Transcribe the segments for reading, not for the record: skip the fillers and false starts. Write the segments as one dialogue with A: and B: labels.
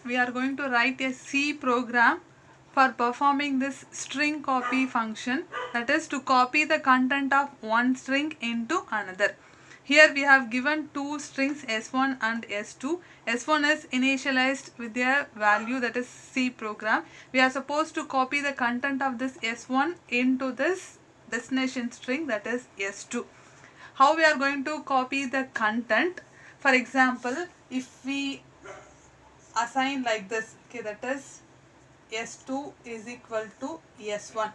A: We are going to write a C program for performing this string copy function, that is to copy the content of one string into another. Here we have given two strings S1 and S2. S1 is initialized with a value, that is C program. We are supposed to copy the content of this S1 into this destination string, that is S2. How we are going to copy the content? For example, if we assign like this, okay, that is S2 is equal to S1.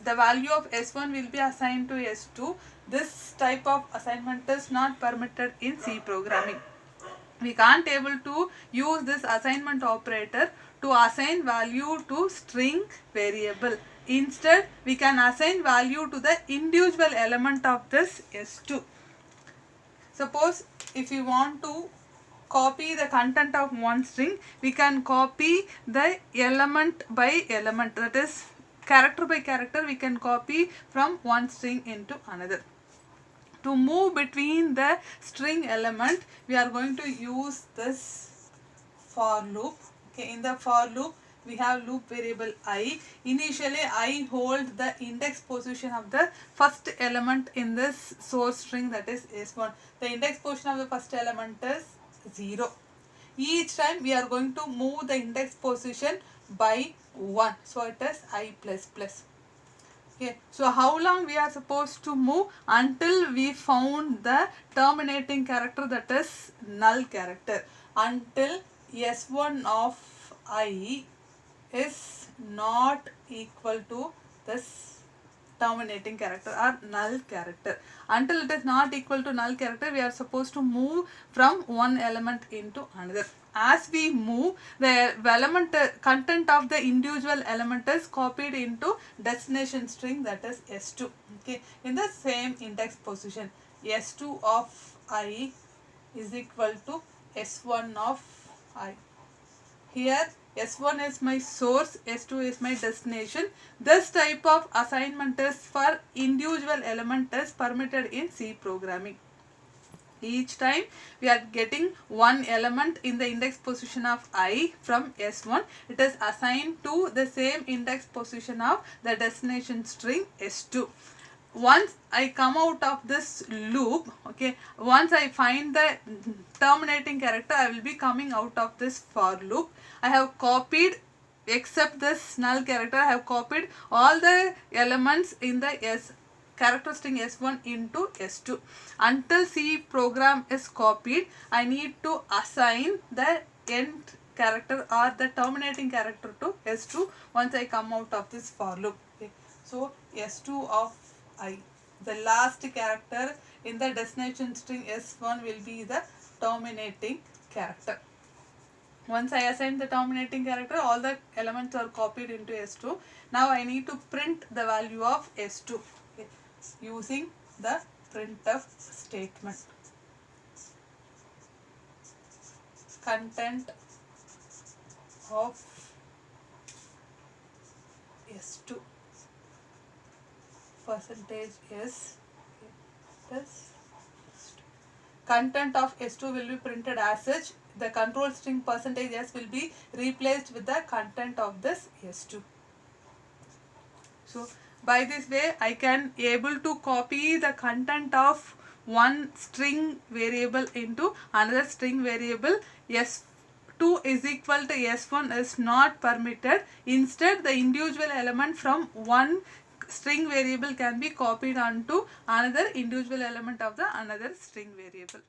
A: The value of S1 will be assigned to S2. This type of assignment is not permitted in C programming. We can't able to use this assignment operator to assign value to string variable. Instead, we can assign value to the individual element of this S2. Suppose if you want to copy the content of one string, we can copy the element by element, that is character by character we can copy from one string into another. To move between the string element, we are going to use this for loop. Okay, in the for loop we have loop variable I. Initially I hold the index position of the first element in this source string, that is S1. The index position of the first element is 0. Each time we are going to move the index position by 1. So it is I plus plus. Okay, so how long we are supposed to move? Until we found the terminating character, that is null character. Until S1 of I is not equal to this terminating character or null character. Until it is not equal to null character, we are supposed to move from one element into another. As we move, the element content of the individual element is copied into destination string, that is S2. Okay, in the same index position, S2 of I is equal to S1 of I. Here S1 is my source, S2 is my destination. This type of assignment is for individual element is permitted in C programming. Each time we are getting one element in the index position of I from S1, it is assigned to the same index position of the destination string S2. Once I come out of this loop, okay, once I find the terminating character, I will be coming out of this for loop. I have copied, except this null character, I have copied all the elements in the character string S1 into S2. Until C program is copied, I need to assign the end character or the terminating character to S2 once I come out of this for loop. Okay. So S2 of I, the last character in the destination string S1 will be the terminating character. Once I assign the terminating character, all the elements are copied into S2. Now I need to print the value of S2, okay, using the printf statement. Content of S2 percentage S, this content of S2 will be printed as such. The control string percentage S will be replaced with the content of this S2. So by this way I can able to copy the content of one string variable into another string variable. S2 is equal to S1 is not permitted. Instead, the individual element from one string variable can be copied onto another individual element of the another string variable.